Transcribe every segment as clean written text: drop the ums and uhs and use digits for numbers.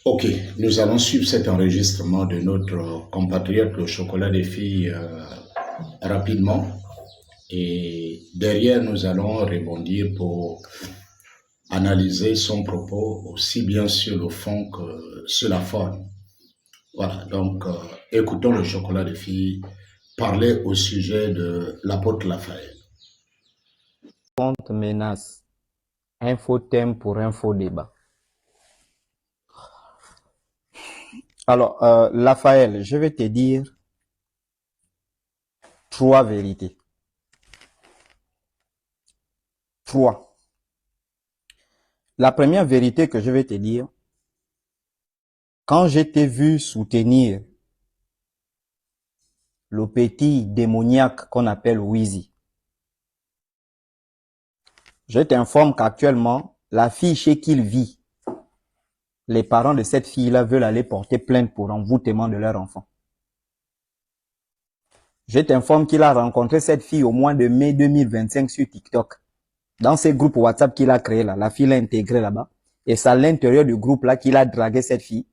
Ok, nous allons suivre cet enregistrement de notre compatriote, le chocolat des filles, rapidement. Et derrière, nous allons rebondir pour analyser son propos aussi bien sur le fond que sur la forme. Voilà, donc écoutons le chocolat des filles parler au sujet de l'apôtre Raphaël. Contre menace. Info thème pour info débat. Alors, Raphaël, je vais te dire 3 vérités. 3. La première vérité que je vais te dire, quand je t'ai vu soutenir le petit démoniaque qu'on appelle Wheezy, je t'informe qu'actuellement, la fille chez qui il vit, les parents de cette fille-là veulent aller porter plainte pour envoûtement de leur enfant. Je t'informe qu'il a rencontré cette fille au mois de mai 2025 sur TikTok. Dans ces groupes WhatsApp qu'il a créé là, la fille l'a intégré là-bas. Et c'est à l'intérieur du groupe là qu'il a dragué cette fille.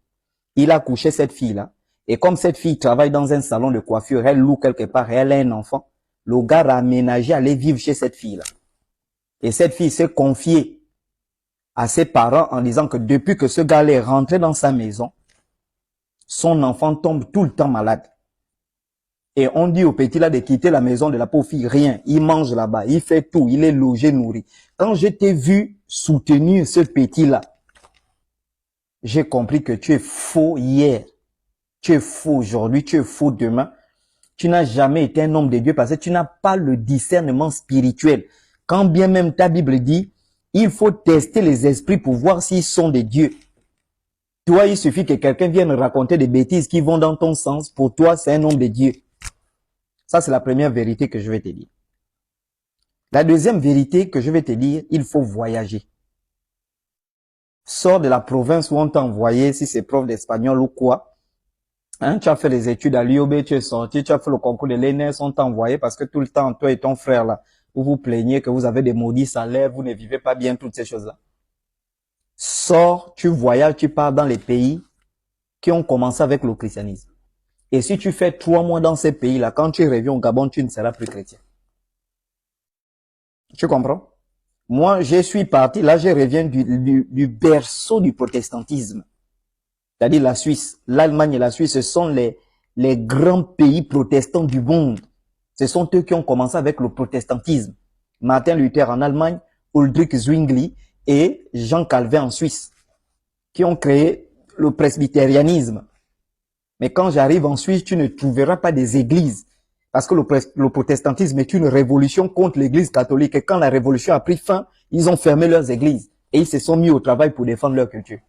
Il a couché cette fille là. Et comme cette fille travaille dans un salon de coiffure, elle loue quelque part et elle a un enfant, le gars a aménagé à aller vivre chez cette fille là. Et cette fille s'est confiée à ses parents en disant que depuis que ce gars est rentré dans sa maison, son enfant tombe tout le temps malade. Et on dit au petit là de quitter la maison de la pauvre fille, rien. Il mange là-bas, il fait tout, il est logé, nourri. Quand je t'ai vu soutenir ce petit là, j'ai compris que tu es faux hier, tu es faux aujourd'hui, tu es faux demain. Tu n'as jamais été un homme de Dieu parce que tu n'as pas le discernement spirituel. Quand bien même ta Bible dit, il faut tester les esprits pour voir s'ils sont de Dieu. Toi, il suffit que quelqu'un vienne raconter des bêtises qui vont dans ton sens. Pour toi, c'est un homme de Dieu. Ça, c'est la première vérité que je vais te dire. La deuxième vérité que je vais te dire, il faut voyager. Sors de la province où on t'a envoyé, si c'est prof d'espagnol ou quoi. Hein, tu as fait les études à l'IOB, tu es sorti, tu as fait le concours de l'ENS, on t'a envoyé parce que tout le temps, toi et ton frère là, vous vous plaignez que vous avez des maudits salaires, vous ne vivez pas bien, toutes ces choses-là. Sors, tu voyages, tu pars dans les pays qui ont commencé avec le christianisme. Et si tu fais 3 mois dans ces pays-là, quand tu reviens au Gabon, tu ne seras plus chrétien. Tu comprends? Moi, je suis parti, là je reviens du berceau du protestantisme. C'est-à-dire la Suisse, l'Allemagne et la Suisse, ce sont les grands pays protestants du monde. Ce sont eux qui ont commencé avec le protestantisme. Martin Luther en Allemagne, Ulrich Zwingli et Jean Calvin en Suisse, qui ont créé le presbytérianisme. Mais quand j'arrive en Suisse, tu ne trouveras pas des églises. Parce que le protestantisme est une révolution contre l'église catholique. Et quand la révolution a pris fin, ils ont fermé leurs églises. Et ils se sont mis au travail pour défendre leur culture.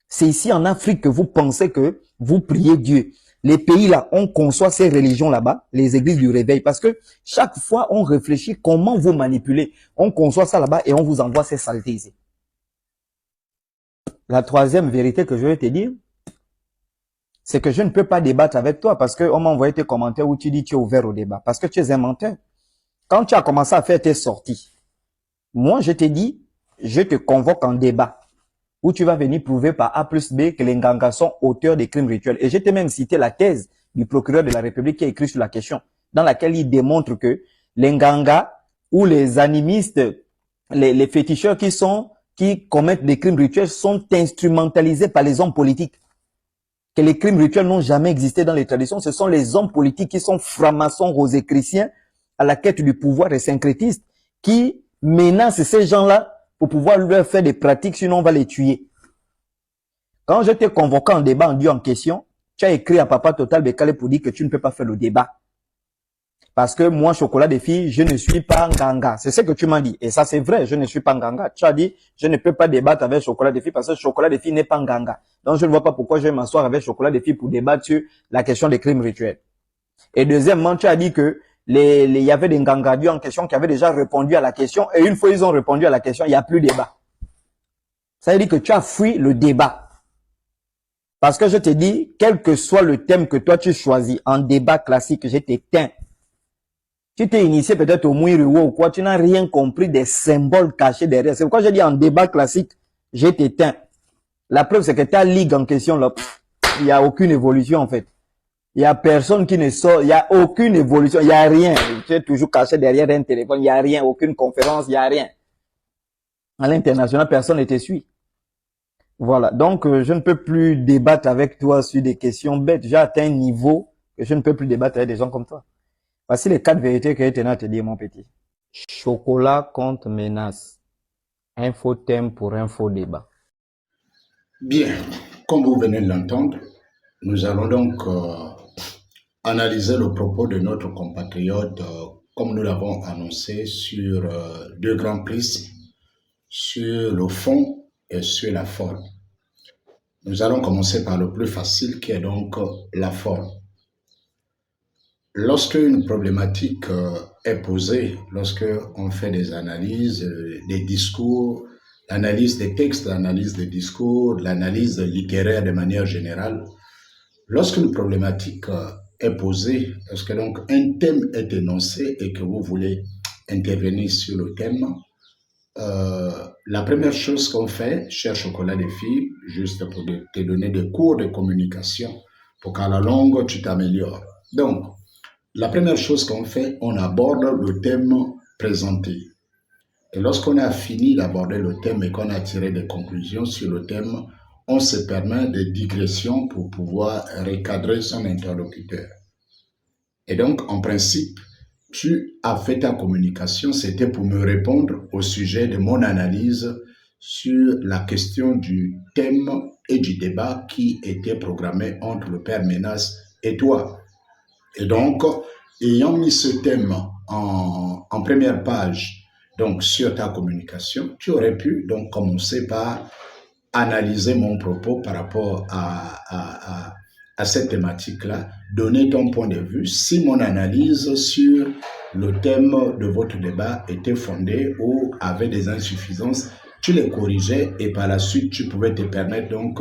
C'est ici en Afrique que vous pensez que vous priez Dieu. Les pays là, on conçoit ces religions là-bas, les églises du réveil. Parce que chaque fois, on réfléchit comment vous manipuler. On conçoit ça là-bas et on vous envoie ces saletés ici. La troisième vérité que je vais te dire, c'est que je ne peux pas débattre avec toi parce qu'on m'a envoyé tes commentaires où tu dis que tu es ouvert au débat. Parce que tu es un menteur. Quand tu as commencé à faire tes sorties, moi je t'ai dit, je te convoque en débat où tu vas venir prouver par A plus B que les Nganga sont auteurs des crimes rituels. Et je t'ai même cité la thèse du procureur de la République qui a écrit sur la question, dans laquelle il démontre que les Nganga ou les animistes, les féticheurs qui commettent des crimes rituels sont instrumentalisés par les hommes politiques. Que les crimes rituels n'ont jamais existé dans les traditions. Ce sont les hommes politiques qui sont francs-maçons, rosicruciens, à la quête du pouvoir et syncrétistes, qui menacent ces gens-là pour pouvoir leur faire des pratiques, sinon on va les tuer. Quand je t'ai convoqué en débat en Dieu en question, tu as écrit à Papa Total Bekale pour dire que tu ne peux pas faire le débat. Parce que moi, Chocolat des filles, je ne suis pas Nganga. C'est ce que tu m'as dit. Et ça, c'est vrai, je ne suis pas Nganga. Tu as dit, je ne peux pas débattre avec Chocolat des filles parce que Chocolat des filles n'est pas Nganga. Donc, je ne vois pas pourquoi je vais m'asseoir avec Chocolat des filles pour débattre sur la question des crimes rituels. Et deuxièmement, tu as dit que il y avait des Ngangadieux en question qui avaient déjà répondu à la question. Et une fois ils ont répondu à la question, il n'y a plus de débat. Ça veut dire que tu as fui le débat. Parce que je te dis, quel que soit le thème que toi tu choisis en débat classique, je t'éteins. Tu t'es initié peut-être au Mouiriwo ou quoi, tu n'as rien compris des symboles cachés derrière. C'est pourquoi je dis en débat classique, je t'éteins. La preuve, c'est que ta ligue en question, là, il n'y a aucune évolution, en fait. Il y a personne qui ne sort, il y a aucune évolution, il y a rien. Tu es toujours caché derrière un téléphone, il y a rien, aucune conférence, il y a rien. À l'international, personne ne te suit. Voilà. Donc, je ne peux plus débattre avec toi sur des questions bêtes. J'ai atteint un niveau que je ne peux plus débattre avec des gens comme toi. Voici les 4 vérités que je tenais à te dire, mon petit. Chocolat contre menace. Info thème pour info débat. Bien, comme vous venez de l'entendre, nous allons donc analyser le propos de notre compatriote, comme nous l'avons annoncé, sur 2 grands prismes, sur le fond et sur la forme. Nous allons commencer par le plus facile, qui est donc la forme. Lorsque une problématique est posée, lorsque on fait des analyses, des discours, l'analyse des textes, l'analyse des discours, l'analyse littéraire de manière générale, lorsqu'une problématique est posée, lorsque donc un thème est énoncé et que vous voulez intervenir sur le thème, la première chose qu'on fait, cher Chocolat des filles, juste pour te donner des cours de communication, pour qu'à la longue, tu t'améliores. Donc, la première chose qu'on fait, on aborde le thème présenté. Et lorsqu'on a fini d'aborder le thème et qu'on a tiré des conclusions sur le thème, on se permet des digressions pour pouvoir recadrer son interlocuteur. Et donc, en principe, tu as fait ta communication, c'était pour me répondre au sujet de mon analyse sur la question du thème et du débat qui était programmé entre le père Menas et toi. Et donc, ayant mis ce thème en première page, donc sur ta communication, tu aurais pu donc commencer par analyser mon propos par rapport à cette thématique-là, donner ton point de vue, si mon analyse sur le thème de votre débat était fondée ou avait des insuffisances, tu les corrigeais et par la suite, tu pouvais te permettre donc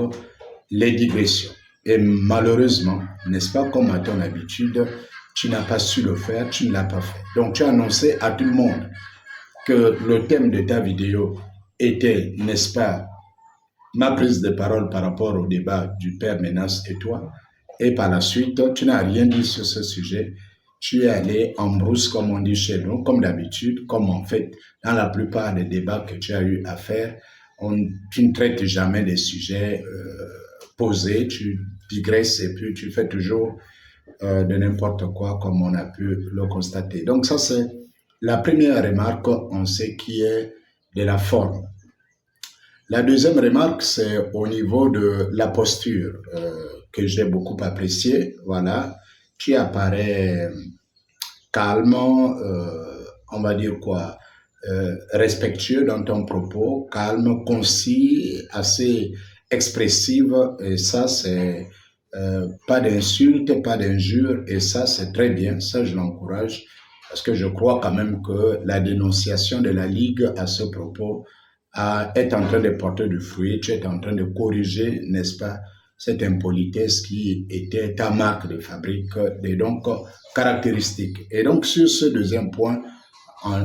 les digressions. Et malheureusement, n'est-ce pas, comme à ton habitude, tu n'as pas su le faire, tu ne l'as pas fait. Donc, tu as annoncé à tout le monde que le thème de ta vidéo était, n'est-ce pas, ma prise de parole par rapport au débat du père Menas et toi. Et par la suite, tu n'as rien dit sur ce sujet. Tu es allé en brousse, comme on dit chez nous, comme d'habitude, comme en fait, dans la plupart des débats que tu as eu à faire, tu ne traites jamais des sujets posés, tu digresses et puis tu fais toujours de n'importe quoi, comme on a pu le constater. Donc ça, c'est la première remarque, on sait, qui est de la forme. La deuxième remarque, c'est au niveau de la posture que j'ai beaucoup appréciée. Voilà, qui apparaît calme, on va dire quoi, respectueux dans ton propos, calme, concis, assez expressive. Et ça, c'est pas d'insultes, pas d'injures. Et ça, c'est très bien. Ça, je l'encourage. Parce que je crois quand même que la dénonciation de la Ligue à ce propos est en train de porter du fruit, tu es en train de corriger, n'est-ce pas, cette impolitesse qui était ta marque de fabrique, et donc caractéristique. Et donc sur ce deuxième point,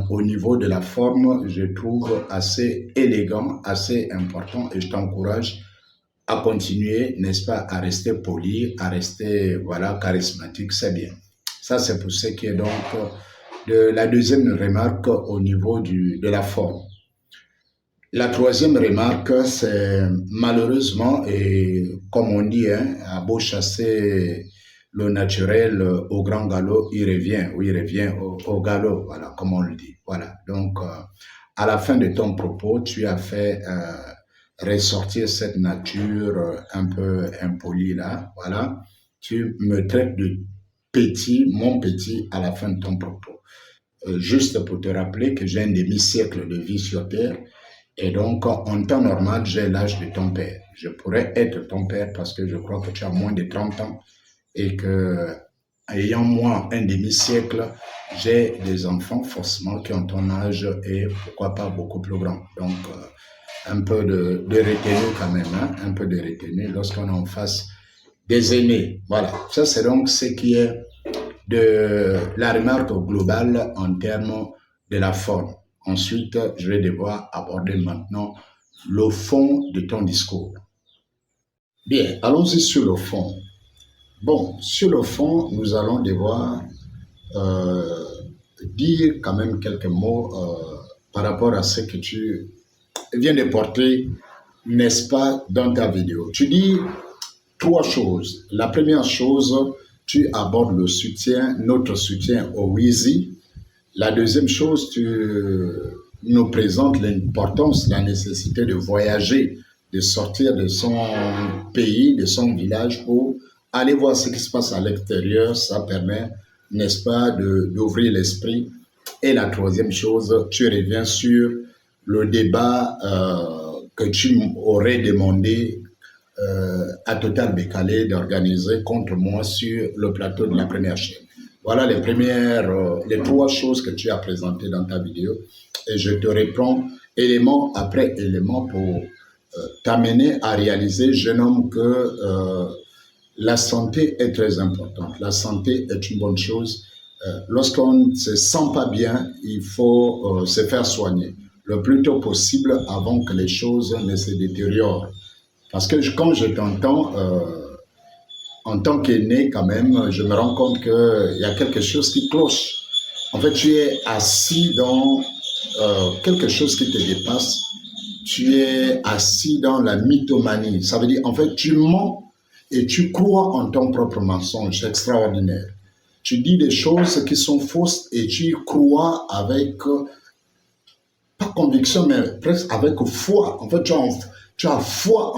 au niveau de la forme, je trouve assez élégant, assez important, et je t'encourage à continuer, n'est-ce pas, à rester poli, à rester, voilà, charismatique, c'est bien. Ça, c'est pour ce qui est donc de la deuxième remarque au niveau de la forme. La troisième remarque, c'est malheureusement, et comme on dit, hein, à beau chasser le naturel au grand galop, il revient au galop, voilà, comme on le dit. Voilà. Donc, à la fin de ton propos, tu as fait ressortir cette nature un peu impolie là, voilà. Tu me traites de petit, mon petit, à la fin de ton propos. Juste pour te rappeler que j'ai un demi-siècle de vie sur Terre. Et donc, en temps normal, j'ai l'âge de ton père. Je pourrais être ton père parce que je crois que tu as moins de 30 ans et que, ayant moins un demi-siècle, j'ai des enfants forcément qui ont ton âge et pourquoi pas beaucoup plus grands. Donc, un peu de retenue quand même, hein? Un peu de retenue lorsqu'on est en face des aînés. Voilà, ça c'est donc ce qui est de la remarque globale en termes de la forme. Ensuite, je vais devoir aborder maintenant le fond de ton discours. Bien, allons-y sur le fond. Bon, sur le fond, nous allons devoir euh, dire quand même quelques mots par rapport à ce que tu viens de porter, n'est-ce pas, dans ta vidéo. Tu dis trois choses. La première chose, tu abordes le soutien, notre soutien au Wizi. La deuxième chose, tu nous présentes l'importance, la nécessité de voyager, de sortir de son pays, de son village pour aller voir ce qui se passe à l'extérieur. Ça permet, n'est-ce pas, d'ouvrir l'esprit. Et la troisième chose, tu reviens sur le débat que tu aurais demandé à Total Bécalé d'organiser contre moi sur le plateau de la première chaîne. Voilà les trois choses que tu as présentées dans ta vidéo et je te reprends élément après élément pour t'amener à réaliser, jeune homme, que la santé est très importante. La santé est une bonne chose. Lorsqu'on ne se sent pas bien, il faut se faire soigner le plus tôt possible avant que les choses ne se détériorent. Parce que quand je t'entends, en tant qu'aîné quand même, je me rends compte qu'il y a quelque chose qui cloche. En fait, tu es assis dans quelque chose qui te dépasse. Tu es assis dans la mythomanie. Ça veut dire, en fait, tu mens et tu crois en ton propre mensonge extraordinaire. Tu dis des choses qui sont fausses et tu crois avec, pas conviction, mais presque avec foi. En fait, tu as foi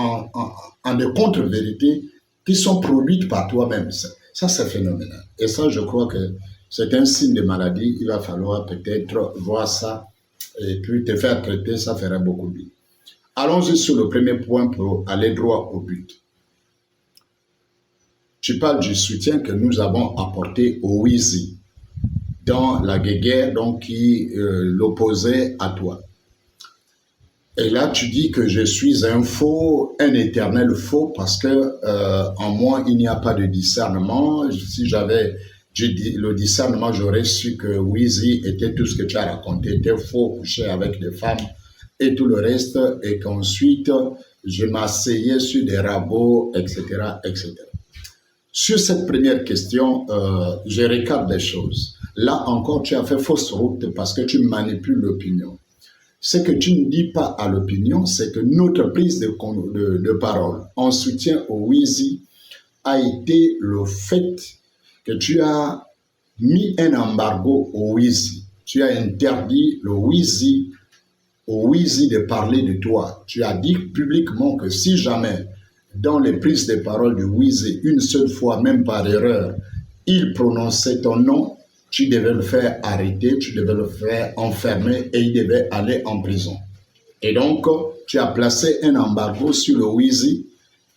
en des contre-vérités qui sont produites par toi-même. Ça, c'est phénoménal. Et ça, je crois que c'est un signe de maladie. Il va falloir peut-être voir ça et puis te faire traiter, ça ferait beaucoup de bien. Allons-y sur le premier point pour aller droit au but. Tu parles du soutien que nous avons apporté au Wizi dans la guerre donc, qui l'opposait à toi. Et là, tu dis que je suis un faux, un éternel faux, parce que en moi, il n'y a pas de discernement. Si j'avais le discernement, j'aurais su que Wizi était tout ce que tu as raconté, était faux, couché avec des femmes et tout le reste, et qu'ensuite, je m'asseyais sur des rabots, etc., etc. Sur cette première question, je recadre des choses. Là encore, tu as fait fausse route parce que tu manipules l'opinion. Ce que tu ne dis pas à l'opinion, c'est que notre prise de parole en soutien au Wizi a été le fait que tu as mis un embargo au Wizi. Tu as interdit au Wizi de parler de toi. Tu as dit publiquement que si jamais, dans les prises de parole du Wizi, une seule fois, même par erreur, il prononçait ton nom, tu devais le faire arrêter, tu devais le faire enfermer et il devait aller en prison. Et donc, tu as placé un embargo sur le Wizi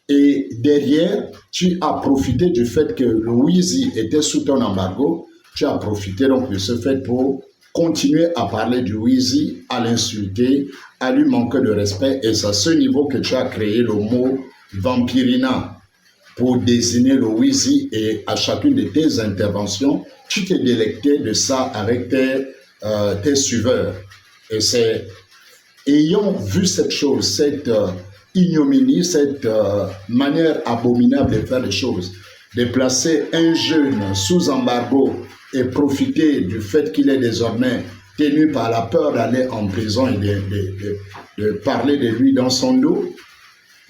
et derrière, tu as profité du fait que le Wizi était sous ton embargo, tu as profité donc de ce fait pour continuer à parler du Wizi, à l'insulter, à lui manquer de respect et c'est à ce niveau que tu as créé le mot Vampirina pour désigner le Wizi et à chacune de tes interventions, tu t'es délecté de ça avec tes suiveurs. Et c'est ayant vu cette chose, cette ignominie, cette manière abominable de faire les choses, de placer un jeune sous embargo et profiter du fait qu'il est désormais tenu par la peur d'aller en prison et de parler de lui dans son dos,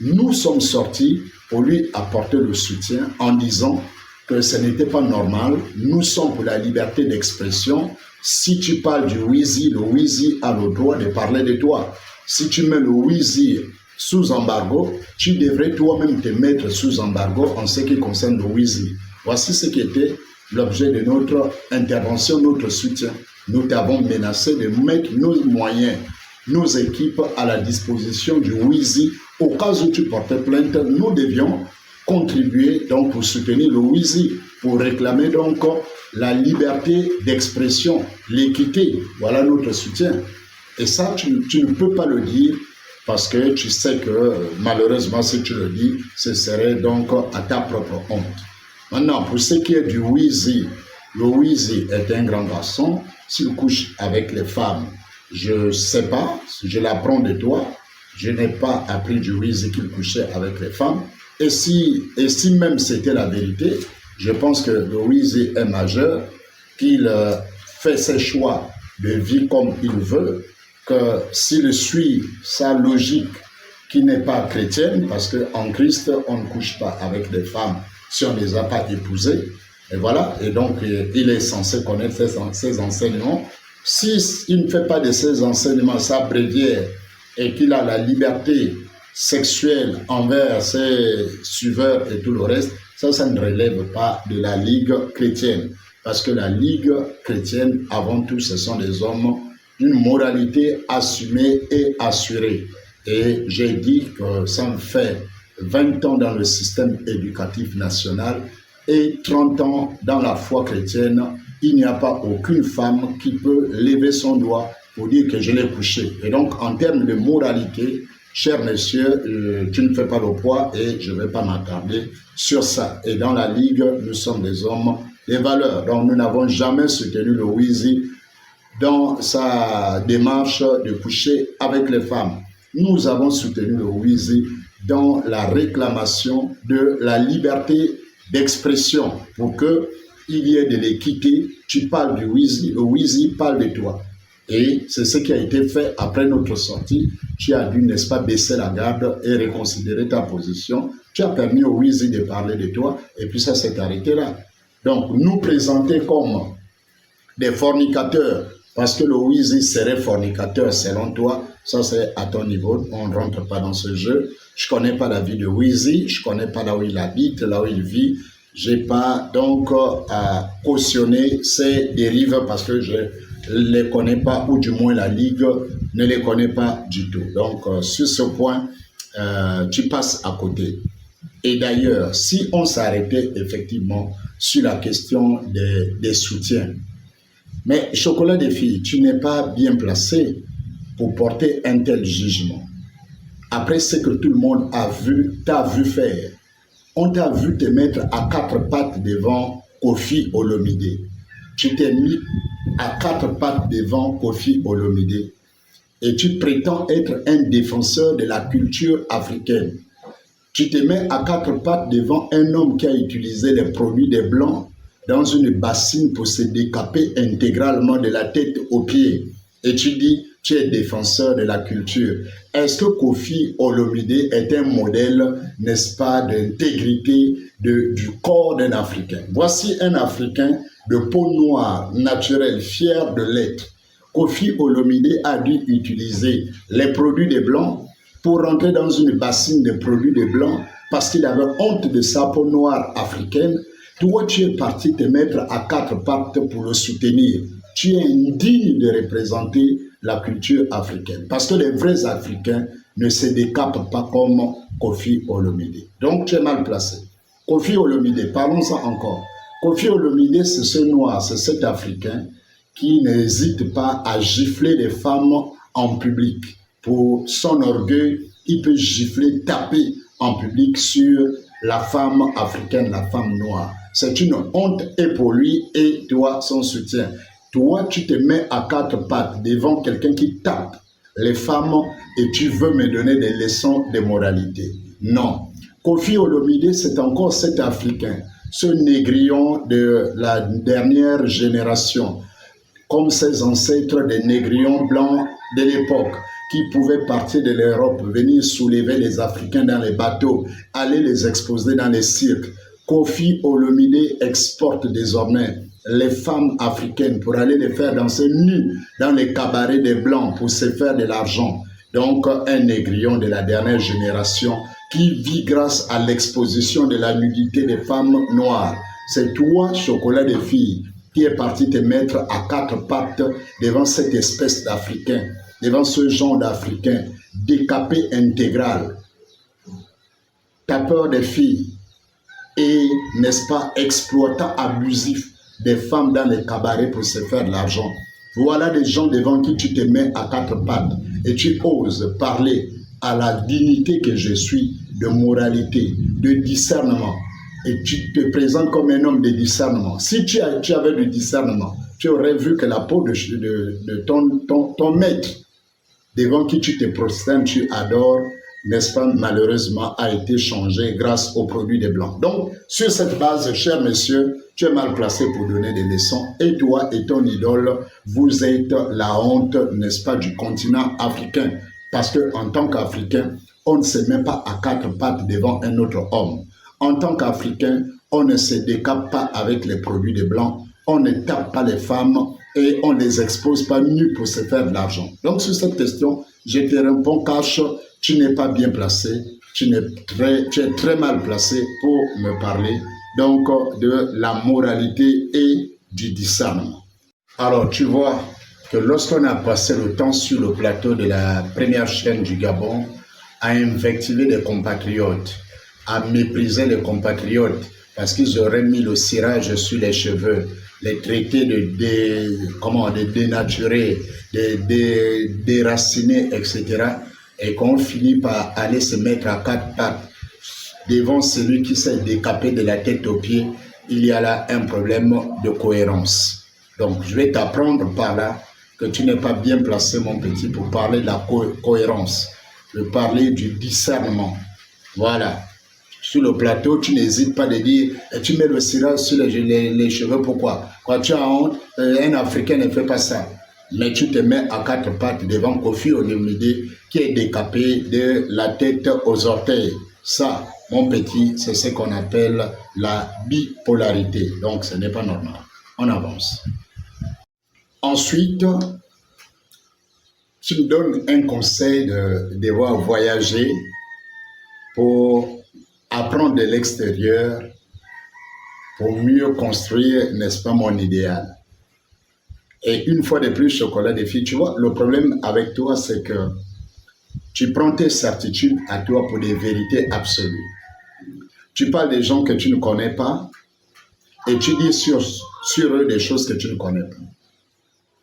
nous sommes sortis pour lui apporter le soutien en disant que ce n'était pas normal. Nous sommes pour la liberté d'expression. Si tu parles du Wizi, le Wizi a le droit de parler de toi. Si tu mets le Wizi sous embargo, tu devrais toi-même te mettre sous embargo en ce qui concerne le Wizi. Voici ce qui était l'objet de notre intervention, notre soutien. Nous t'avons menacé de mettre nos moyens, nos équipes à la disposition du Wizi. Au cas où tu portais plainte, nous devions contribuer donc pour soutenir le Wizi, pour réclamer donc la liberté d'expression, l'équité. Voilà notre soutien. Et ça, tu ne peux pas le dire parce que tu sais que malheureusement, si tu le dis, ce serait donc à ta propre honte. Maintenant, pour ce qui est du Wizi, le Wizi est un grand garçon. S'il couche avec les femmes, je ne sais pas, je l'apprends de toi. Je n'ai pas appris du Wizi qu'il couchait avec les femmes. Et si même c'était la vérité, je pense que Louise est majeur, qu'il fait ses choix de vie comme il veut, que s'il suit sa logique qui n'est pas chrétienne, parce qu'en Christ, on ne couche pas avec des femmes si on ne les a pas épousées. Et voilà, et donc il est censé connaître ses enseignements. S'il ne fait pas de ses enseignements sa bréviaire et qu'il a la liberté sexuelle envers ses suiveurs et tout le reste, ça ne relève pas de la Ligue chrétienne. Parce que la Ligue chrétienne, avant tout, ce sont des hommes d'une moralité assumée et assurée. Et j'ai dit que ça me fait 20 ans dans le système éducatif national et 30 ans dans la foi chrétienne. Il n'y a pas aucune femme qui peut lever son doigt pour dire que je l'ai couché. Et donc, en termes de moralité, cher monsieur, tu ne fais pas le poids et je ne vais pas m'attarder sur ça. Et dans la Ligue, nous sommes des hommes des valeurs. Donc, nous n'avons jamais soutenu le Wizi dans sa démarche de coucher avec les femmes. Nous avons soutenu le Wizi dans la réclamation de la liberté d'expression pour qu'il y ait de l'équité. Tu parles du Wizi, le Wizi parle de toi. Et c'est ce qui a été fait après notre sortie. Tu as dû, n'est-ce pas, baisser la garde et reconsidérer ta position. Tu as permis au Wizi de parler de toi et puis ça s'est arrêté là. Donc, nous présenter comme des fornicateurs, parce que le Wizi serait fornicateur selon toi, ça c'est à ton niveau, on ne rentre pas dans ce jeu. Je ne connais pas la vie de Wizi, je ne connais pas là où il habite, là où il vit. Je n'ai pas donc à cautionner ces dérives parce que je ne les connais pas, ou du moins la Ligue ne les connaît pas du tout. Donc, sur ce point, tu passes à côté. Et d'ailleurs, si on s'arrêtait effectivement sur la question des soutiens, mais Chocolat des filles, tu n'es pas bien placé pour porter un tel jugement. Après ce que tout le monde t'a vu faire, on t'a vu te mettre à quatre pattes devant Koffi Olomide. Tu t'es mis à quatre pattes devant Koffi Olomide et tu prétends être un défenseur de la culture africaine. Tu te mets à quatre pattes devant un homme qui a utilisé les produits des Blancs dans une bassine pour se décaper intégralement de la tête aux pieds. Et tu dis, tu es défenseur de la culture. Est-ce que Koffi Olomide est un modèle, n'est-ce pas, d'intégrité du corps d'un Africain? Voici un Africain de peau noire, naturelle, fier de l'être. Koffi Olomide a dû utiliser les produits des Blancs pour rentrer dans une bassine de produits des Blancs parce qu'il avait honte de sa peau noire africaine. Toi, tu es parti te mettre à quatre pattes pour le soutenir. Tu es indigne de représenter la culture africaine. Parce que les vrais Africains ne se décapent pas comme Koffi Olomide. Donc, tu es mal placé. Koffi Olomide, parlons-en encore. Koffi Olomide, c'est ce noir, c'est cet Africain qui n'hésite pas à gifler les femmes en public. Pour son orgueil, il peut gifler, taper en public sur la femme africaine, la femme noire. C'est une honte et pour lui et toi, son soutien. Toi, tu te mets à quatre pattes devant quelqu'un qui tape les femmes et tu veux me donner des leçons de moralité. Non. Koffi Olomide, c'est encore cet Africain, ce négrillon de la dernière génération, comme ses ancêtres des négrillons blancs de l'époque, qui pouvaient partir de l'Europe, venir soulever les Africains dans les bateaux, aller les exposer dans les cirques. Koffi Olomide exporte désormais les femmes africaines pour aller les faire danser nues dans les cabarets des Blancs pour se faire de l'argent. Donc, un négrillon de la dernière génération qui vit grâce à l'exposition de la nudité des femmes noires. C'est toi, Chocolat des filles, qui est parti te mettre à quatre pattes devant cette espèce d'Africain, devant ce genre d'Africain, décapé intégral, tapeur des filles et, n'est-ce pas, exploitant abusif des femmes dans les cabarets pour se faire de l'argent. Voilà des gens devant qui tu te mets à quatre pattes et tu oses parler à la dignité que je suis, de moralité, de discernement. Et tu te présentes comme un homme de discernement. Si tu avais du discernement, tu aurais vu que la peau de ton maître, devant qui tu te prosternes, tu adores, n'est-ce pas, malheureusement, a été changé grâce aux produits des Blancs. Donc, sur cette base, cher monsieur, tu es mal placé pour donner des leçons. Et toi et ton idole, vous êtes la honte, n'est-ce pas, du continent africain. Parce qu'en tant qu'Africain, on ne se met pas à quatre pattes devant un autre homme. En tant qu'Africain, on ne se décape pas avec les produits des Blancs. On ne tape pas les femmes et on ne les expose pas nus pour se faire de l'argent. Donc, sur cette question, je te réponds cash, tu n'es pas bien placé, tu es très mal placé pour me parler donc de la moralité et du discernement. Alors, tu vois que lorsqu'on a passé le temps sur le plateau de la première chaîne du Gabon à invectiver les compatriotes, à mépriser les compatriotes parce qu'ils auraient mis le cirage sur les cheveux, les traités de dénaturer, de déraciner, etc. Et qu'on finit par aller se mettre à quatre pattes devant celui qui s'est décapé de la tête aux pieds, il y a là un problème de cohérence. Donc, je vais t'apprendre par là que tu n'es pas bien placé, mon petit, pour parler de la cohérence, de parler du discernement. Voilà. Sur le plateau, tu n'hésites pas de dire, tu mets le cirage sur les cheveux, pourquoi? Quand tu as honte, un Africain ne fait pas ça. Mais tu te mets à quatre pattes devant Kofi Olomide qui est décapé de la tête aux orteils. Ça, mon petit, c'est ce qu'on appelle la bipolarité. Donc, ce n'est pas normal. On avance. Ensuite, tu me donnes un conseil de devoir voyager pour apprendre de l'extérieur pour mieux construire, n'est-ce pas, mon idéal. Et une fois de plus, chocolat des filles, tu vois, le problème avec toi, c'est que tu prends tes certitudes à toi pour des vérités absolues. Tu parles des gens que tu ne connais pas et tu dis sur eux des choses que tu ne connais pas.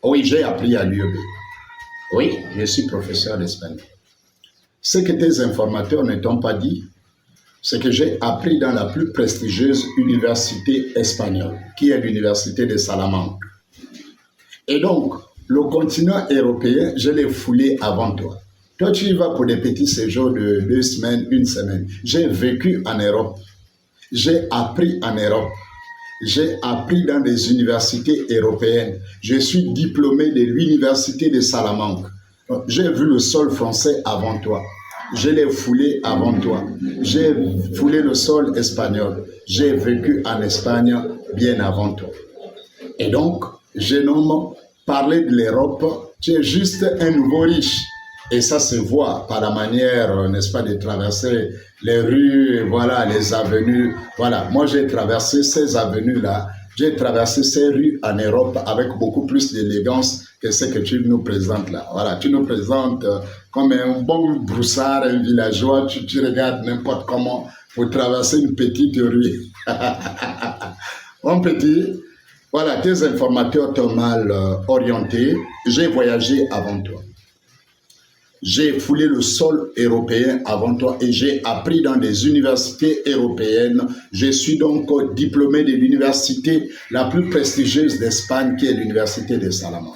Oui, j'ai appris à l'UEB. Oui, je suis professeur d'espagnol. Ce que tes informateurs ne t'ont pas dit, c'est que j'ai appris dans la plus prestigieuse université espagnole, qui est l'université de Salamanque. Et donc, le continent européen, je l'ai foulé avant toi. Toi, tu y vas pour des petits séjours de 2 semaines, 1 semaine. J'ai vécu en Europe. J'ai appris en Europe. J'ai appris dans des universités européennes. Je suis diplômé de l'université de Salamanque. J'ai vu le sol français avant toi. Je l'ai foulé avant toi. J'ai foulé le sol espagnol. J'ai vécu en Espagne bien avant toi. Et donc, jeune homme, parler de l'Europe, tu es juste un nouveau riche. Et ça se voit par la manière, n'est-ce pas, de traverser les rues, voilà, les avenues. Voilà, moi j'ai traversé ces avenues-là, j'ai traversé ces rues en Europe avec beaucoup plus d'élégance que ce que tu nous présentes là. Voilà, tu nous présentes comme un bon broussard, un villageois, tu regardes n'importe comment pour traverser une petite rue. Mon petit, voilà, tes informateurs t'ont mal orienté. J'ai voyagé avant toi. J'ai foulé le sol européen avant toi et j'ai appris dans des universités européennes. Je suis donc diplômé de l'université la plus prestigieuse d'Espagne, qui est l'université de Salamanque.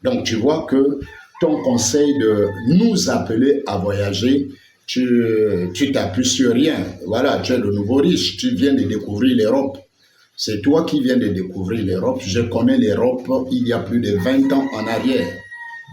Donc tu vois que ton conseil de nous appeler à voyager, tu t'appuies sur rien. Voilà, tu es le nouveau riche, tu viens de découvrir l'Europe. C'est toi qui viens de découvrir l'Europe. Je connais l'Europe il y a plus de 20 ans en arrière.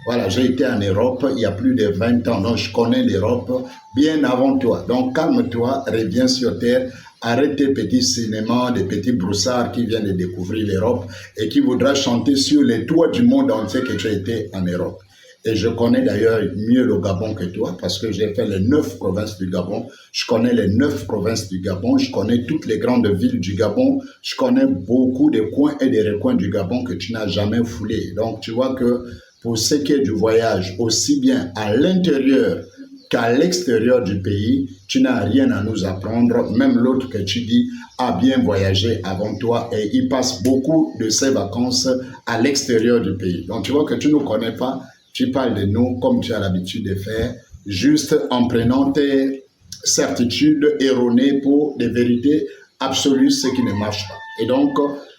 Voilà, j'ai été en Europe il y a plus de 20 ans, donc je connais l'Europe bien avant toi. Donc calme-toi, reviens sur terre, arrête tes petits cinémas, des petits broussards qui viennent de découvrir l'Europe et qui voudra chanter sur les toits du monde entier que tu as été en Europe. Et je connais d'ailleurs mieux le Gabon que toi parce que j'ai fait les 9 provinces du Gabon. Je connais les 9 provinces du Gabon, je connais toutes les grandes villes du Gabon, je connais beaucoup de coins et des recoins du Gabon que tu n'as jamais foulés. Donc tu vois que pour ce qui est du voyage, aussi bien à l'intérieur qu'à l'extérieur du pays, tu n'as rien à nous apprendre. Même l'autre que tu dis a bien voyagé avant toi et il passe beaucoup de ses vacances à l'extérieur du pays. Donc tu vois que tu ne nous connais pas, tu parles de nous comme tu as l'habitude de faire, juste en prenant tes certitudes erronées pour des vérités absolues, ce qui ne marche pas. Et donc,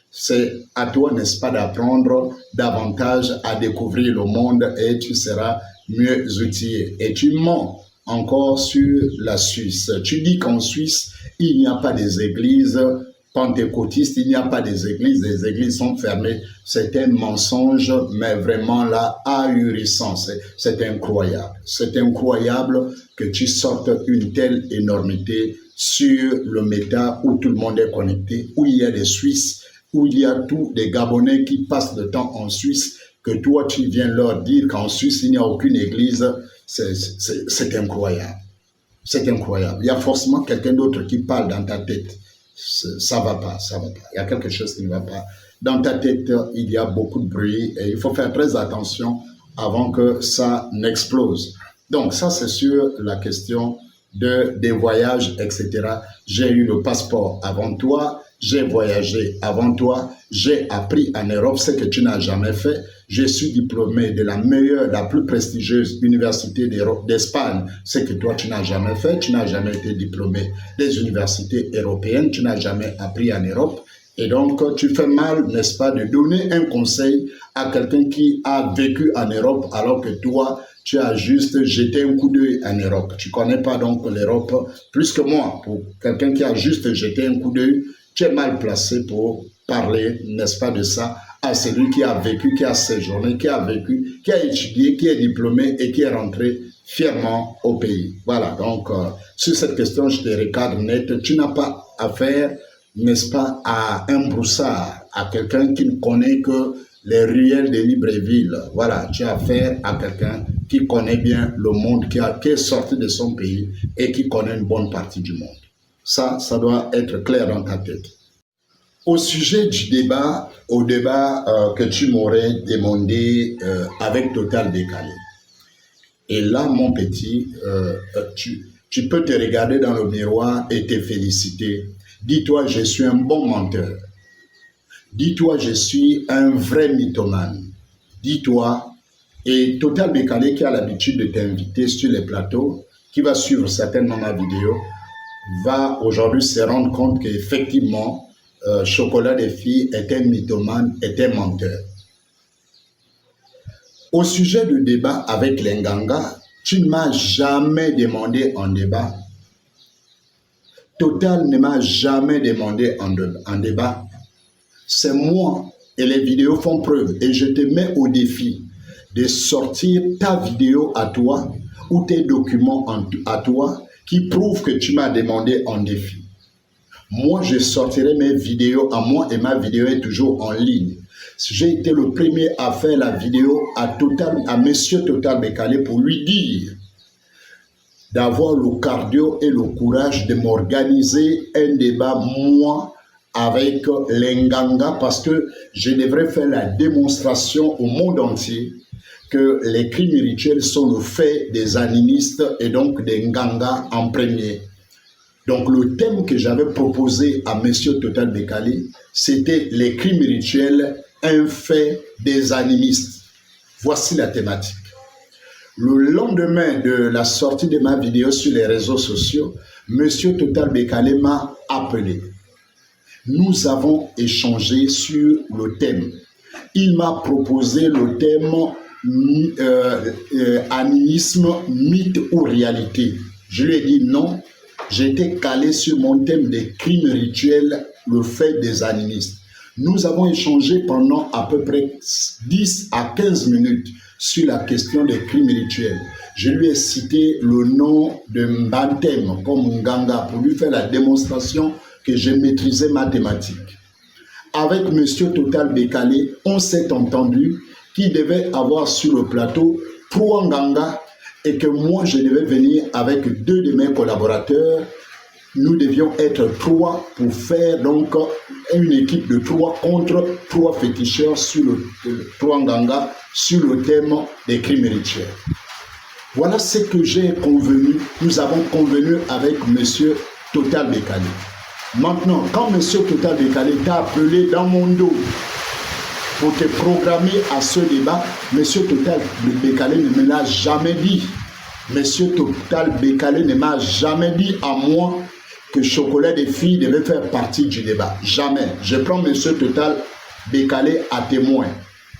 c'est à toi, n'est-ce pas, d'apprendre davantage à découvrir le monde et tu seras mieux outillé. Et tu mens encore sur la Suisse. Tu dis qu'en Suisse, il n'y a pas des églises pentecôtistes, il n'y a pas des églises sont fermées. C'est un mensonge, mais vraiment là, ahurissant. C'est incroyable. C'est incroyable que tu sortes une telle énormité sur le méta où tout le monde est connecté, où il y a des Suisses, où il y a tous des Gabonais qui passent le temps en Suisse, que toi tu viens leur dire qu'en Suisse il n'y a aucune église. C'est incroyable. C'est incroyable. Il y a forcément quelqu'un d'autre qui parle dans ta tête. Ça va pas, ça va pas. Il y a quelque chose qui ne va pas. Dans ta tête, il y a beaucoup de bruit et il faut faire très attention avant que ça n'explose. Donc ça, c'est sur la question des voyages, etc. J'ai eu le passeport avant toi, j'ai voyagé avant toi, j'ai appris en Europe ce que tu n'as jamais fait. Je suis diplômé de la meilleure, la plus prestigieuse université d'Espagne, ce que toi tu n'as jamais fait. Tu n'as jamais été diplômé des universités européennes, tu n'as jamais appris en Europe. Et donc, tu fais mal, n'est-ce pas, de donner un conseil à quelqu'un qui a vécu en Europe alors que toi, tu as juste jeté un coup d'œil en Europe. Tu ne connais pas donc l'Europe plus que moi. Pour quelqu'un qui a juste jeté un coup d'œil, tu es mal placé pour parler, n'est-ce pas, de ça à celui qui a vécu, qui a séjourné, qui a vécu, qui a étudié, qui est diplômé et qui est rentré fièrement au pays. Voilà, donc sur cette question, je te recadre net. Tu n'as pas affaire, n'est-ce pas, à un broussard, à quelqu'un qui ne connaît que les ruelles de Libreville. Voilà, tu as affaire à quelqu'un qui connaît bien le monde, qui est sorti de son pays et qui connaît une bonne partie du monde. Ça doit être clair dans ta tête. Au sujet du débat, que tu m'aurais demandé avec Total Décalé. Et là, mon petit, tu peux te regarder dans le miroir et te féliciter. Dis-toi, je suis un bon menteur. Dis-toi, je suis un vrai mythomane. Dis-toi, et Total Décalé qui a l'habitude de t'inviter sur les plateaux, qui va suivre certainement ma vidéo, va aujourd'hui se rendre compte qu'effectivement, Chocolat des filles est un mythomane, est un menteur. Au sujet du débat avec les Nganga, tu ne m'as jamais demandé en débat. Total ne m'a jamais demandé en débat. C'est moi et les vidéos font preuve et je te mets au défi de sortir ta vidéo à toi ou tes documents à toi qui prouvent que tu m'as demandé en défi. Moi, je sortirai mes vidéos à moi et ma vidéo est toujours en ligne. J'ai été le premier à faire la vidéo à Monsieur Total Décalé pour lui dire d'avoir le cardio et le courage de m'organiser un débat, moi, avec les Nganga, parce que je devrais faire la démonstration au monde entier que les crimes rituels sont le fait des animistes et donc des Nganga en premier. Donc le thème que j'avais proposé à Monsieur Total Décalé, c'était les crimes rituels, un fait des animistes. Voici la thématique. Le lendemain de la sortie de ma vidéo sur les réseaux sociaux, Monsieur Total Décalé m'a appelé. Nous avons échangé sur le thème. Il m'a proposé le thème animisme, mythe ou réalité. Je lui ai dit non. J'étais calé sur mon thème des crimes rituels, le fait des animistes. Nous avons échangé pendant à peu près 10 à 15 minutes sur la question des crimes rituels. Je lui ai cité le nom de Mbantem comme Nganga pour lui faire la démonstration que je maîtrisais ma thématique. Avec M. Total Décalé, on s'est entendu qu'il devait avoir sur le plateau 3 Nganga et que moi, je devais venir avec 2 de mes collaborateurs. Nous devions être 3 pour faire donc une équipe de 3 contre 3 féticheurs sur le 3 Nganga sur le thème des crimes rituels. Voilà ce que j'ai convenu. Nous avons convenu avec M. Total Décalé. Maintenant, quand M. Total Décalé t'a appelé dans mon dos pour te programmer à ce débat, M. Total Décalé ne me l'a jamais dit. M. Total Décalé ne m'a jamais dit à moi que Chocolat des filles devait faire partie du débat. Jamais. Je prends M. Total Décalé à témoin.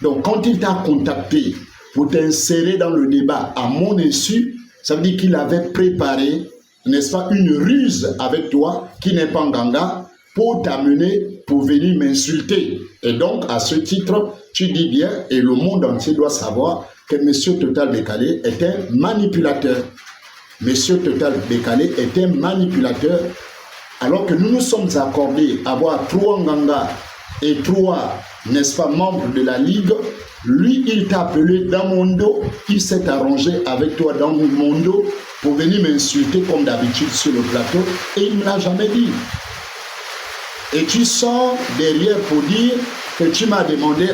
Donc, quand il t'a contacté pour t'insérer dans le débat à mon insu, Ça veut dire qu'il avait préparé, n'est-ce pas, une ruse avec toi, qui n'est pas Nganga, pour t'amener, pour venir m'insulter. Et donc, à ce titre, tu dis bien, et le monde entier doit savoir que M. Total Bekale est un manipulateur. M. Total Bekale est un manipulateur, alors que nous nous sommes accordés à avoir 3 Nganga et 3, n'est-ce pas, membres de la Ligue. Lui, il t'a appelé dans mon dos, il s'est arrangé avec toi dans mon dos pour venir m'insulter comme d'habitude sur le plateau, et il ne me l'a jamais dit. Et tu sors derrière pour dire que tu m'as demandé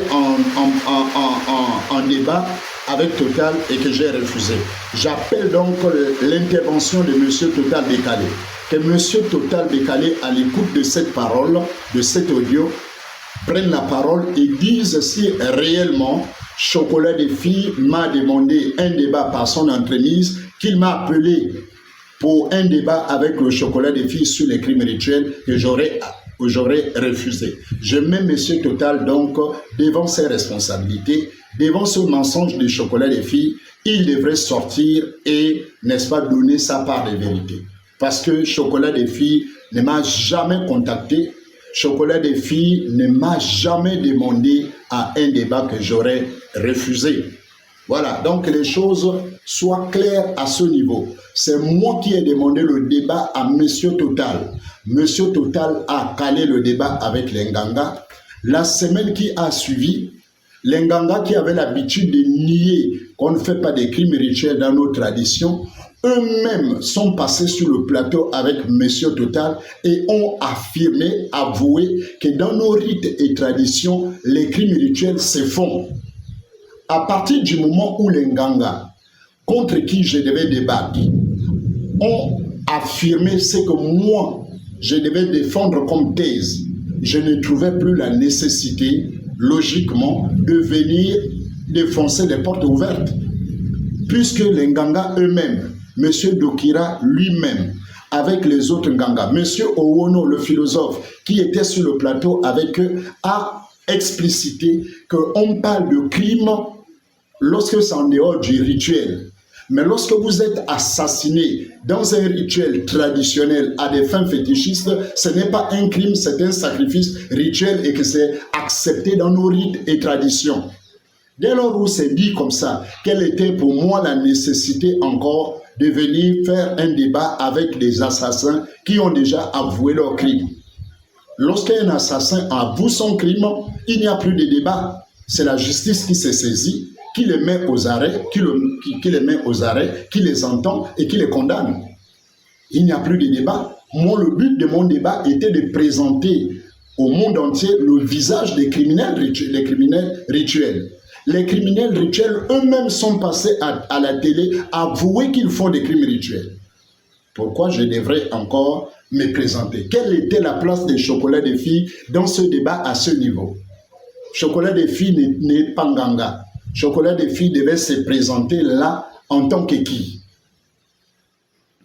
en débat avec Total et que j'ai refusé. J'appelle donc l'intervention de M. Total Bekale. Que M. Total Bekale, à l'écoute de cette parole, de cet audio, prenne la parole et dise si réellement Chocolat des filles m'a demandé un débat par son entremise, qu'il m'a appelé pour un débat avec le Chocolat des filles sur les crimes rituels que j'aurais refusé. Je mets M. Total donc devant ses responsabilités, devant ce mensonge de Chocolat des filles. Il devrait sortir et, n'est-ce pas, donner sa part de vérité. Parce que Chocolat des filles ne m'a jamais contacté. Chocolat des filles ne m'a jamais demandé à un débat que j'aurais refusé. Voilà, donc les choses soient claires à ce niveau. C'est moi qui ai demandé le débat à M. Total. M. Total a calé le débat avec les Nganga. La semaine qui a suivi, les Nganga qui avaient l'habitude de nier qu'on ne fait pas des crimes rituels dans nos traditions, eux-mêmes sont passés sur le plateau avec M. Total et ont affirmé, avoué que dans nos rites et traditions, les crimes rituels se font. À partir du moment où les Nganga, contre qui je devais débattre, ont affirmé ce que moi, je devais défendre comme thèse, je ne trouvais plus la nécessité, logiquement, de venir défoncer les portes ouvertes. Puisque les Nganga eux-mêmes, M. Dokira lui-même, avec les autres Nganga, M. Owono, le philosophe, qui était sur le plateau avec eux, a explicité qu'on parle de crime lorsque c'est en dehors du rituel. Mais lorsque vous êtes assassiné dans un rituel traditionnel à des fins fétichistes, ce n'est pas un crime, c'est un sacrifice rituel et que c'est accepté dans nos rites et traditions. Dès lors où c'est dit comme ça, quelle était pour moi la nécessité encore de venir faire un débat avec des assassins qui ont déjà avoué leur crime? Lorsqu'un assassin avoue son crime, il n'y a plus de débat. C'est la justice qui s'est saisie, qui les met aux arrêts, qui les entend et qui les condamne. Il n'y a plus de débat. Moi, le but de mon débat était de présenter au monde entier le visage des criminels rituels. Les criminels rituels eux-mêmes sont passés à la télé avouer qu'ils font des crimes rituels. Pourquoi je devrais encore me présenter? Quelle était la place des Chocolats des filles dans ce débat à ce niveau? Chocolat des filles n'est pas Nganga. Chocolat des filles devait se présenter là en tant que qui?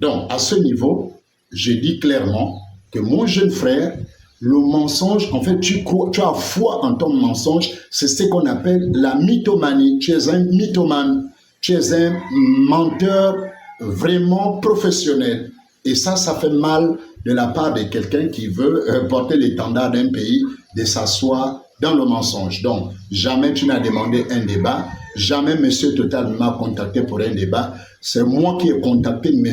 Donc, à ce niveau, je dis clairement que mon jeune frère, le mensonge, en fait, tu as foi en ton mensonge, c'est ce qu'on appelle la mythomanie. Tu es un mythomane, tu es un menteur vraiment professionnel. Et ça fait mal de la part de quelqu'un qui veut porter l'étendard d'un pays, de s'asseoir dans le mensonge. Donc, jamais tu n'as demandé un débat, jamais M. Total m'a contacté pour un débat. C'est moi qui ai contacté M.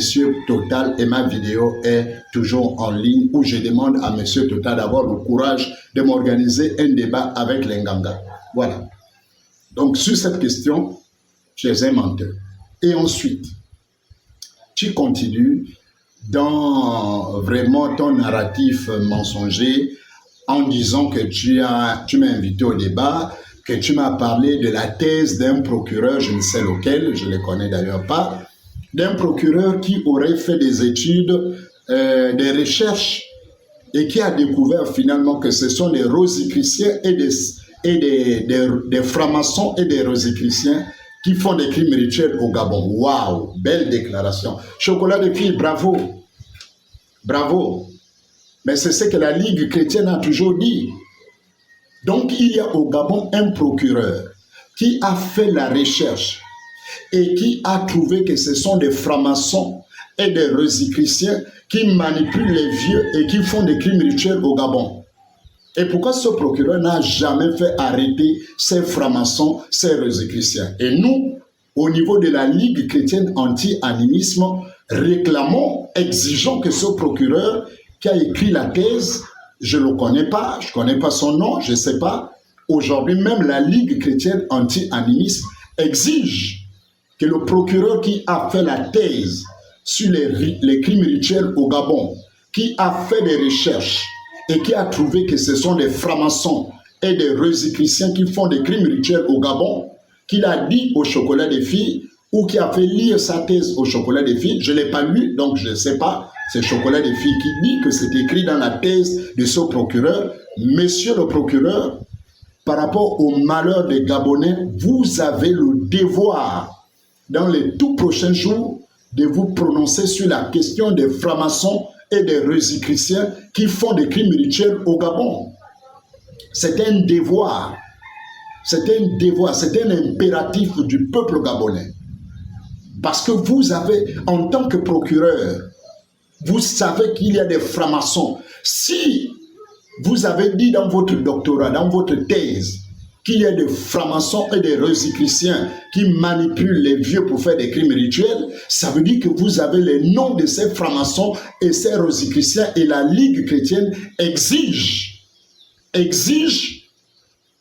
Total et ma vidéo est toujours en ligne où je demande à M. Total d'avoir le courage de m'organiser un débat avec les Nganga. Voilà. Donc, sur cette question, tu es un menteur. Et ensuite, tu continues dans vraiment ton narratif mensonger en disant que tu m'as invité au débat, que tu m'as parlé de la thèse d'un procureur, je ne sais lequel, je ne le connais d'ailleurs pas, d'un procureur qui aurait fait des études, des recherches, et qui a découvert finalement que ce sont des rosicruciens et des francs-maçons et des rosicruciens qui font des crimes rituels au Gabon. Waouh, belle déclaration. Chocolat des filles, bravo. Bravo. Mais c'est ce que la Ligue chrétienne a toujours dit. Donc, il y a au Gabon un procureur qui a fait la recherche et qui a trouvé que ce sont des francs-maçons et des rosicruciens qui manipulent les vieux et qui font des crimes rituels au Gabon. Et pourquoi ce procureur n'a jamais fait arrêter ces francs-maçons, ces rosicruciens? Et nous, au niveau de la Ligue chrétienne anti-animisme, réclamons, exigeons que ce procureur qui a écrit la thèse, je ne le connais pas, je ne connais pas son nom, je ne sais pas. Aujourd'hui, même la Ligue chrétienne anti-animisme exige que le procureur qui a fait la thèse sur les crimes rituels au Gabon, qui a fait des recherches et qui a trouvé que ce sont des francs-maçons et des rosicruciens qui font des crimes rituels au Gabon, qu'il a dit au chocolat des filles, ou qui a fait lire sa thèse au chocolat des filles, je ne l'ai pas lu, donc je ne sais pas, c'est chocolat des filles qui dit que c'est écrit dans la thèse de ce procureur. Monsieur le procureur, par rapport au malheur des Gabonais, vous avez le devoir, dans les tout prochains jours, de vous prononcer sur la question des francs-maçons et des rosicruciens qui font des crimes rituels au Gabon. C'est un devoir, c'est un impératif du peuple gabonais. Parce que vous avez, en tant que procureur, vous savez qu'il y a des francs-maçons. Si vous avez dit dans votre doctorat, dans votre thèse, qu'il y a des francs-maçons et des rosicruciens qui manipulent les vieux pour faire des crimes rituels, ça veut dire que vous avez les noms de ces francs-maçons et ces rosicruciens, et la Ligue chrétienne exige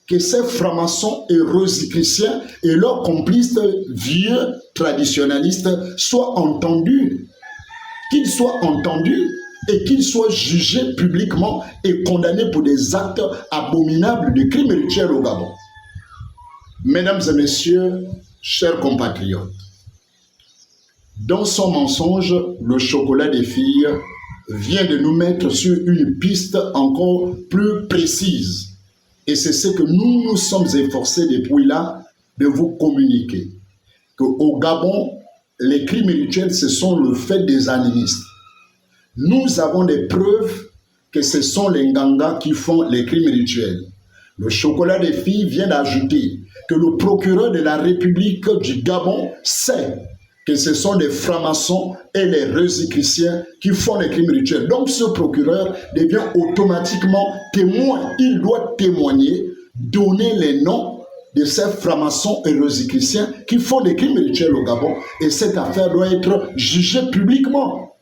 que ces francs-maçons et rosicruciens et leurs complices vieux traditionnalistes soient entendus, qu'ils soient entendus et qu'ils soient jugés publiquement et condamnés pour des actes abominables de crimes rituels au Gabon. Mesdames et messieurs, chers compatriotes, dans son mensonge, le chocolat des filles vient de nous mettre sur une piste encore plus précise. Et c'est ce que nous nous sommes efforcés depuis là de vous communiquer. Qu'au Gabon, les crimes rituels, ce sont le fait des animistes. Nous avons des preuves que ce sont les Nganga qui font les crimes rituels. Le chocolat des filles vient d'ajouter que le procureur de la République du Gabon sait que ce sont des francs-maçons et les rosicruciens qui font les crimes rituels. Donc ce procureur devient automatiquement témoin. Il doit témoigner, donner les noms de ces francs-maçons et rosicruciens qui font des crimes rituels au Gabon. Et cette affaire doit être jugée publiquement.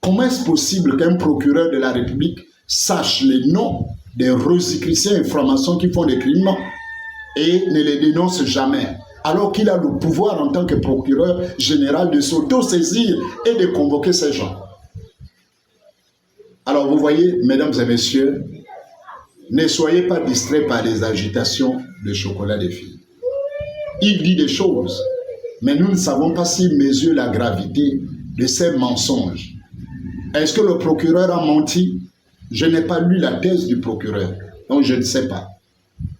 Comment est-ce possible qu'un procureur de la République sache les noms des rosicruciens et francs-maçons qui font des crimes et ne les dénonce jamais, alors qu'il a le pouvoir en tant que procureur général de s'auto-saisir et de convoquer ces gens? Alors vous voyez, mesdames et messieurs, ne soyez pas distraits par les agitations de chocolat des filles. Il dit des choses, mais nous ne savons pas s'il mesure la gravité de ces mensonges. Est-ce que le procureur a menti? Je n'ai pas lu la thèse du procureur, donc je ne sais pas.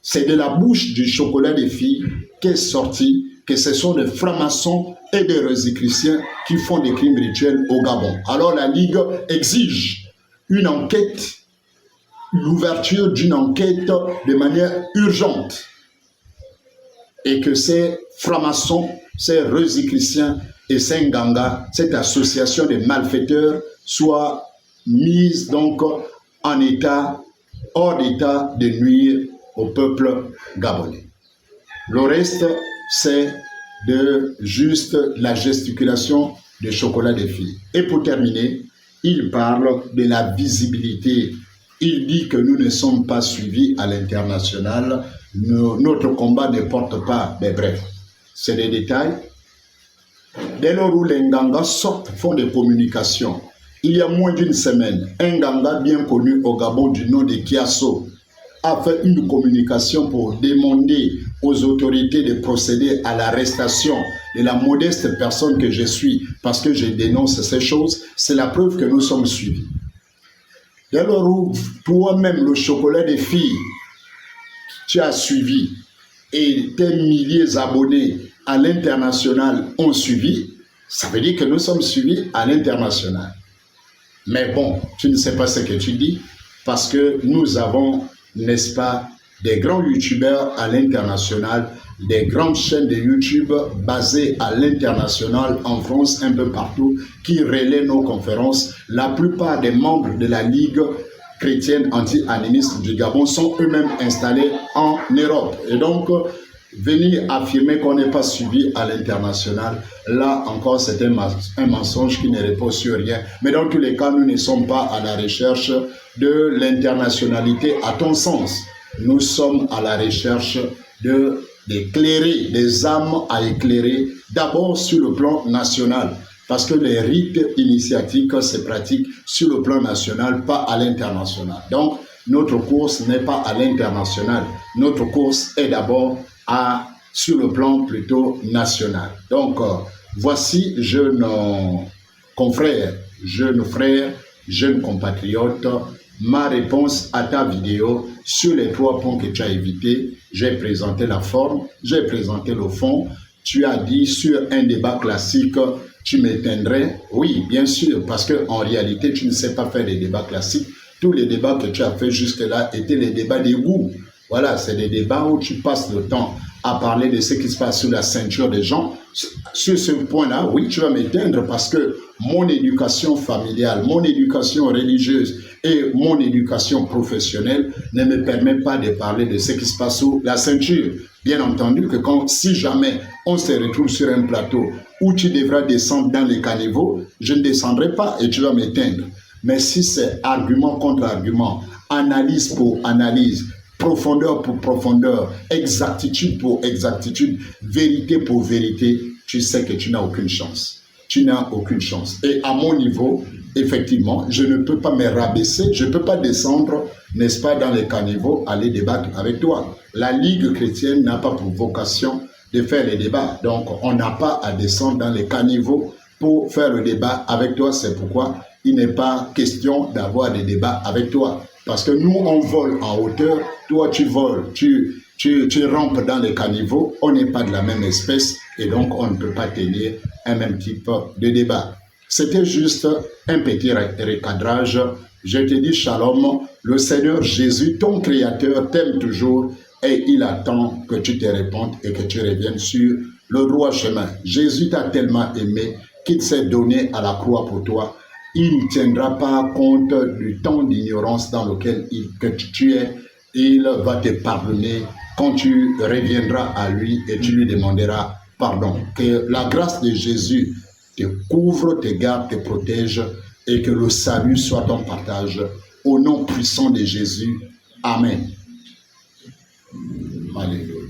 C'est de la bouche du chocolat des filles qu'est sorti que ce sont des francs-maçons et des rosicruciens qui font des crimes rituels au Gabon. Alors la Ligue exige une enquête, l'ouverture d'une enquête de manière urgente, et que ces francs-maçons, ces rosicruciens et ces Nganga, cette association de malfaiteurs, soit mise donc en état, hors d'état de nuire au peuple gabonais. Le reste, c'est de juste la gesticulation de chocolat des filles. Et pour terminer, il parle de la visibilité. Il dit que nous ne sommes pas suivis à l'international. Notre combat ne porte pas, mais bref, c'est des détails. Dès lors où les Nganga sortent, font des communications, il y a moins d'une semaine, un Nganga bien connu au Gabon du nom de Kiasso a fait une communication pour demander aux autorités de procéder à l'arrestation de la modeste personne que je suis parce que je dénonce ces choses. C'est la preuve que nous sommes suivis. Dès lors où toi-même, le chocolat des filles, tu as suivi et tes milliers d'abonnés à l'international ont suivi, ça veut dire que nous sommes suivis à l'international. Mais bon, tu ne sais pas ce que tu dis parce que nous avons, n'est-ce pas, des grands youtubeurs à l'international, des grandes chaînes de YouTube basées à l'international, en France, un peu partout, qui relaient nos conférences. La plupart des membres de la Ligue chrétienne anti-animiste du Gabon sont eux-mêmes installés en Europe. Et donc, venir affirmer qu'on n'est pas suivi à l'international, là encore c'est un mensonge qui ne repose sur rien. Mais dans tous les cas, nous ne sommes pas à la recherche de l'internationalité à ton sens. Nous sommes à la recherche d'éclairer, des âmes à éclairer, d'abord sur le plan national. Parce que les rites initiatiques se pratiquent sur le plan national, pas à l'international. Donc, notre course n'est pas à l'international. Notre course est d'abord sur le plan plutôt national. Donc, voici, jeunes confrères, jeunes frères, jeunes compatriotes, ma réponse à ta vidéo sur les 3 points que tu as évités. J'ai présenté la forme, j'ai présenté le fond. Tu as dit sur un débat classique, tu m'éteindrais. Oui, bien sûr, parce qu'en réalité, tu ne sais pas faire des débats classiques. Tous les débats que tu as fait jusque-là étaient les débats des goûts. Voilà, c'est des débats où tu passes le temps à parler de ce qui se passe sur la ceinture des gens. Sur ce point-là, oui, tu vas m'éteindre parce que mon éducation familiale, mon éducation religieuse et mon éducation professionnelle ne me permettent pas de parler de ce qui se passe sous la ceinture. Bien entendu que si jamais on se retrouve sur un plateau où tu devras descendre dans les caniveaux, je ne descendrai pas et tu vas m'éteindre. Mais si c'est argument contre argument, analyse pour analyse, profondeur pour profondeur, exactitude pour exactitude, vérité pour vérité, tu sais que tu n'as aucune chance. Tu n'as aucune chance. Et à mon niveau, effectivement, je ne peux pas me rabaisser, je ne peux pas descendre, n'est-ce pas, dans les caniveaux, aller débattre avec toi. La Ligue chrétienne n'a pas pour vocation de faire les débats. Donc, on n'a pas à descendre dans les caniveaux pour faire le débat avec toi. C'est pourquoi il n'est pas question d'avoir des débats avec toi. Parce que nous, on vole en hauteur, toi, tu voles, tu rampes dans les caniveaux, on n'est pas de la même espèce et donc on ne peut pas tenir un même type de débat. C'était juste un petit recadrage. Je te dis shalom, le Seigneur Jésus, ton Créateur, t'aime toujours et il attend que tu te répondes et que tu reviennes sur le droit chemin. Jésus t'a tellement aimé qu'il s'est donné à la croix pour toi. Il ne tiendra pas compte du temps d'ignorance dans lequel tu es. Il va te pardonner quand tu reviendras à lui et tu lui demanderas pardon. Que la grâce de Jésus te couvre, te garde, te protège et que le salut soit ton partage. Au nom puissant de Jésus. Amen. Alléluia.